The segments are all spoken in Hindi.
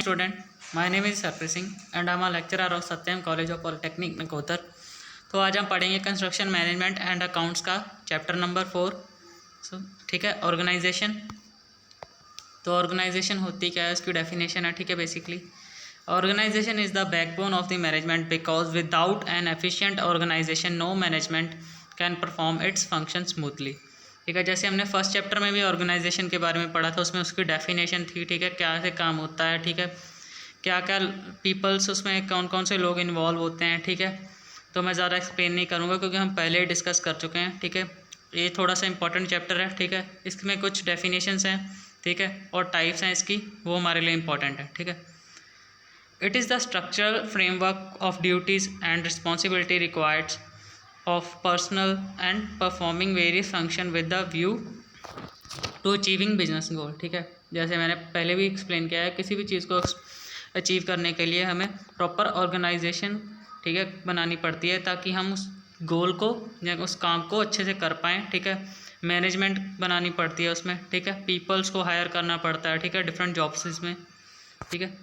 Student, my name is Sarpreet Singh and I am a lecturer of Satyam college of polytechnic Nakodar. तो आज हम पढ़ेंगे कंस्ट्रक्शन मैनेजमेंट एंड अकाउंट्स का चैप्टर नंबर 4। ठीक है, ऑर्गेनाइजेशन। तो ऑर्गेनाइजेशन होती क्या है, उसकी डेफिनेशन है। ठीक है, basically organisation is the backbone of the management because without an efficient organisation no management can perform its function smoothly. ठीक है, जैसे हमने फर्स्ट चैप्टर में भी ऑर्गेनाइजेशन के बारे में पढ़ा था, उसमें उसकी डेफिनेशन थी। ठीक है, क्या से काम होता है, ठीक है, क्या क्या पीपल्स, उसमें कौन कौन से लोग इन्वॉल्व होते हैं। ठीक है, तो मैं ज़्यादा एक्सप्लेन नहीं करूँगा क्योंकि हम पहले ही डिस्कस कर चुके हैं। ठीक है, ये थोड़ा सा इंपॉर्टेंट चैप्टर है। ठीक है, इसमें कुछ डेफिनेशंस हैं, ठीक है, और टाइप्स हैं इसकी, वो हमारे लिए इंपॉर्टेंट है। ठीक है, it is the structural framework of duties and responsibility required of personal and performing various function with the view to achieving business goal। ठीक है, जैसे मैंने पहले भी एक्सप्लेन किया है, किसी भी चीज़ को अचीव करने के लिए हमें प्रॉपर ऑर्गेनाइजेशन, ठीक है, बनानी पड़ती है ताकि हम उस गोल को या उस काम को अच्छे से कर पाएँ। ठीक है, मैनेजमेंट बनानी पड़ती है उसमें। ठीक है, पीपल्स को हायर करना पड़ता है। ठीक है, डिफरेंट जॉब्स में। ठीक है,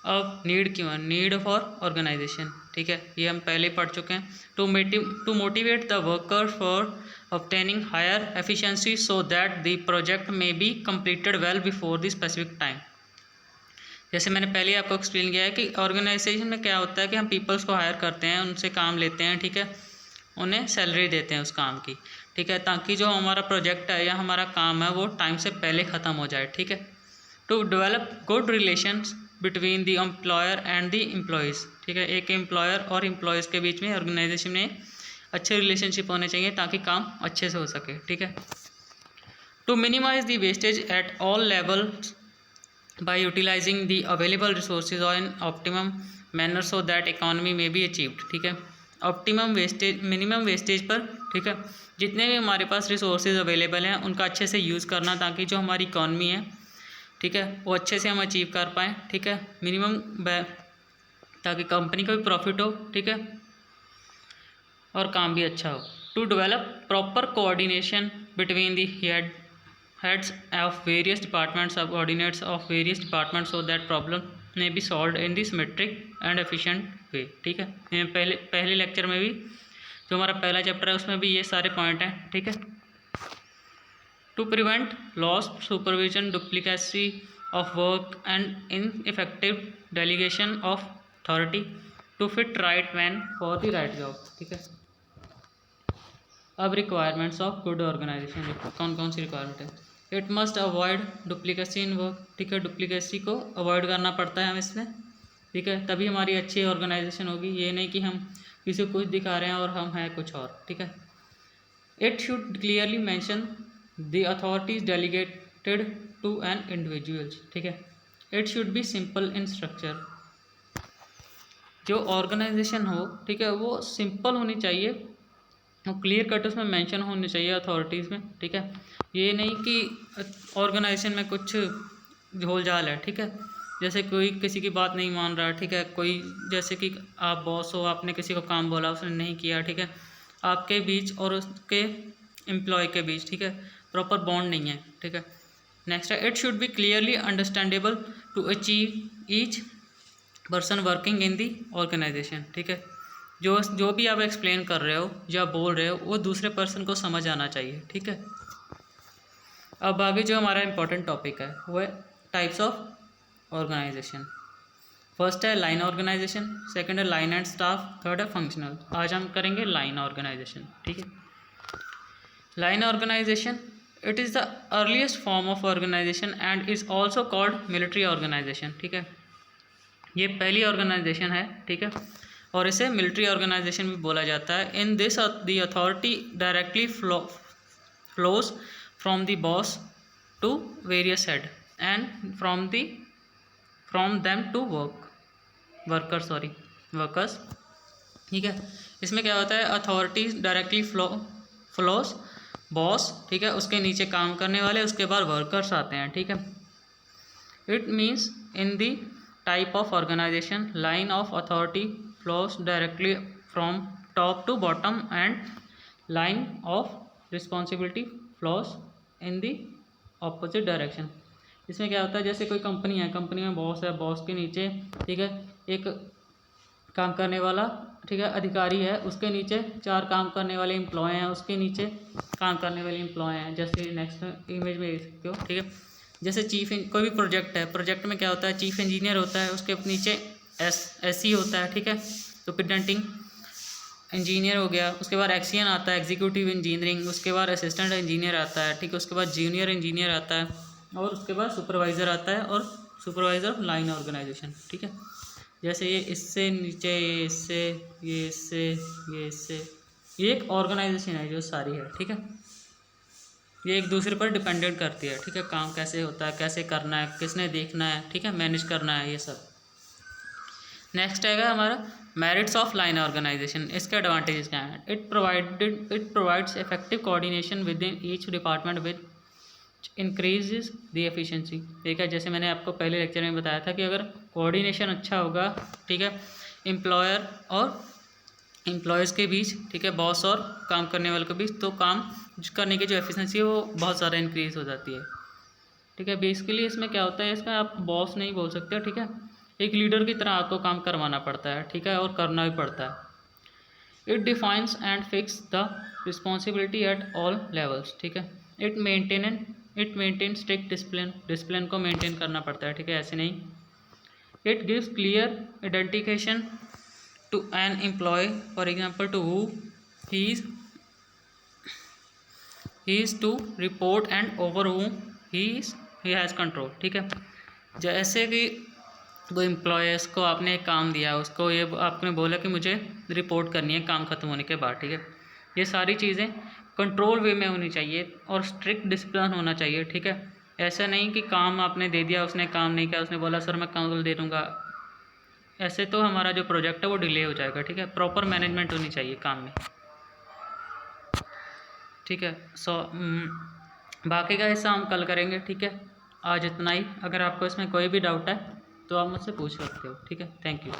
अब नीड क्यों है, नीड फॉर ऑर्गेनाइजेशन। ठीक है, ये हम पहले पढ़ चुके हैं। To motivate the worker for obtaining higher efficiency so that the project may be completed well before the specific time. जैसे मैंने पहले आपको एक्सप्लेन किया है कि ऑर्गेनाइजेशन में क्या होता है कि हम पीपल्स को हायर करते हैं, उनसे काम लेते हैं। ठीक है, उन्हें सैलरी देते हैं उस काम की। ठीक है, ताकि जो हमारा प्रोजेक्ट है या हमारा काम है वो टाइम से पहले ख़त्म हो जाए। ठीक है, to develop good relations between the employer and the employees. ठीक है, एक एम्प्लॉयर और एम्प्लॉयज़ के बीच में ऑर्गेनाइजेशन में अच्छे रिलेशनशिप होने चाहिए ताकि काम अच्छे से हो सके। ठीक है, to minimise the wastage at all levels by utilising the available resources in optimum manner so that economy may be achieved. ठीक है, ऑप्टिमम वेस्टेज, मिनिमम वेस्टेज पर, ठीक है, जितने भी हमारे पास रिसोर्सेज अवेलेबल हैं उनका अच्छे से यूज़ करना ताकि जो हमारी इकॉनमी है, ठीक है, वो अच्छे से हम अचीव कर पाएँ। ठीक है, मिनिमम ताकि कंपनी को भी प्रॉफिट हो। ठीक है, और काम भी अच्छा हो। To develop proper coordination between the heads of various departments, subordinates of various departments so that problem may be solve in the symmetric and efficient way. ठीक है, ये पहले लेक्चर में भी, जो हमारा पहला चैप्टर है उसमें भी ये सारे पॉइंट हैं। ठीक है, to prevent loss supervision duplicacy of work and ineffective delegation of authority to fit right man for the right job। ठीक है, अब रिक्वायरमेंट्स ऑफ गुड ऑर्गेनाइजेशन कौन कौन सी रिक्वायरमेंट है। It must avoid duplicacy in work. ठीक है, डुप्लीकेसी को अवॉइड करना पड़ता है हमें इसमें। ठीक है, तभी हमारी अच्छी ऑर्गेनाइजेशन होगी। ये नहीं कि हम किसी को कुछ दिखा रहे हैं और हम हैं कुछ और। ठीक है, it should clearly mention the authorities delegated to an individuals. ठीक है, it should be simple in structure. जो ऑर्गेनाइजेशन हो, ठीक है, वो सिंपल होनी चाहिए, वो क्लियर कट उसमें मेंशन होनी चाहिए अथॉरिटीज़ में। ठीक है, ये नहीं कि ऑर्गेनाइजेशन में कुछ झोल झाल है। ठीक है, जैसे कोई किसी की बात नहीं मान रहा। ठीक है, कोई जैसे कि आप बॉस हो, आपने किसी को काम बोला, उसने नहीं किया। ठीक है, आपके बीच और उसके एम्प्लॉय के बीच, ठीक है, प्रॉपर बॉन्ड नहीं है। ठीक है, नेक्स्ट है, it should be clearly understandable to achieve each person working in the organisation. ठीक है, जो भी आप एक्सप्लेन कर रहे हो या बोल रहे हो वो दूसरे पर्सन को समझ आना चाहिए। ठीक है, अब आगे जो हमारा इंपॉर्टेंट टॉपिक है वो है टाइप्स ऑफ ऑर्गेनाइजेशन। फर्स्ट है लाइन ऑर्गेनाइजेशन, सेकंड है लाइन एंड स्टाफ, थर्ड है फंक्शनल। आज हम करेंगे लाइन ऑर्गेनाइजेशन। ठीक है, line organisation, it is the earliest form of organisation and is also called military organisation. ठीक है, ये पहली ऑर्गेनाइजेशन है। ठीक है, और इसे मिलिट्री ऑर्गेनाइजेशन भी बोला जाता है। In this the authority directly flows from the boss to various head and from them to workers. ठीक है, इसमें क्या होता है, अथॉरिटी डायरेक्टली फ्लोज बॉस, ठीक है, उसके नीचे काम करने वाले, उसके बाद वर्कर्स आते हैं। ठीक है, it means in the type of organisation line of authority flows directly from top to bottom and line of responsibility flows in the opposite direction. इसमें क्या होता है, जैसे कोई कंपनी है, कंपनी में बॉस है, बॉस के नीचे ठीक है एक काम करने वाला ठीक है अधिकारी है, उसके नीचे 4 काम करने वाले एम्प्लॉय हैं, उसके नीचे काम करने वाले एम्प्लॉय हैं। जैसे नेक्स्ट इमेज में देख सकते हो ठीक है। जैसे कोई भी प्रोजेक्ट है, प्रोजेक्ट में क्या होता है, चीफ इंजीनियर होता है, उसके नीचे एसई होता है ठीक है, सुपरिटेंडिंग इंजीनियर हो गया। उसके बाद एक्सीएन आता है, एग्जीक्यूटिव इंजीनियरिंग। उसके बाद असिस्टेंट इंजीनियर आता है ठीक है। उसके बाद जूनियर इंजीनियर आता है, और उसके बाद सुपरवाइज़र आता है, और सुपरवाइज़र लाइन ऑर्गेनाइजेशन ठीक है। जैसे ये इससे नीचे, ये इससे, ये इससे, ये इससे, ये एक ऑर्गेनाइजेशन है जो सारी है ठीक है। ये एक दूसरे पर डिपेंडेंट करती है ठीक है, काम कैसे होता है, कैसे करना है, किसने देखना है ठीक है, मैनेज करना है, ये सब। नेक्स्ट आएगा हमारा मेरिट्स ऑफ लाइन ऑर्गेनाइजेशन। इसके एडवांटेजेस क्या हैं? It provides effective coordination with in each department with increases the efficiency ठीक है। जैसे मैंने आपको पहले लेक्चर में बताया था कि अगर कोऑर्डिनेशन अच्छा होगा ठीक है, एम्प्लॉयर और एम्प्लॉयज़ के बीच ठीक है, बॉस और काम करने वालों के बीच, तो काम करने की जो एफिशिएंसी है वो बहुत ज़्यादा इंक्रीज हो जाती है ठीक है। बेसिकली इसमें क्या होता है, इसमें आप बॉस नहीं बोल सकते ठीक है, एक लीडर की तरह आपको काम करवाना पड़ता है ठीक है, और करना भी पड़ता है। It defines and fix the responsibility at all levels ठीक है। इट मेंटेन स्ट्रिक्ट डिसिप्लिन को मेंटेन करना पड़ता है ठीक है, ऐसे नहीं। It gives clear identification to an employee, for example to who he is to report and over who he has control ठीक है। जैसे कि वो एम्प्लॉयज़ को आपने एक काम दिया, उसको ये आपने बोला कि मुझे रिपोर्ट करनी है काम ख़त्म होने के बाद ठीक है। ये सारी चीज़ें कंट्रोल वे में होनी चाहिए और स्ट्रिक्ट डिसिप्लिन होना चाहिए ठीक है। ऐसा नहीं कि काम आपने दे दिया, उसने काम नहीं किया, उसने बोला सर मैं काम कल दे दूँगा, ऐसे तो हमारा जो प्रोजेक्ट है वो डिले हो जाएगा ठीक है। प्रॉपर मैनेजमेंट होनी चाहिए काम में ठीक है। बाकी का हिस्सा हम कल करेंगे ठीक है। आज इतना ही। अगर आपको इसमें कोई भी डाउट है तो आप मुझसे पूछ सकते हो ठीक है। Thank you.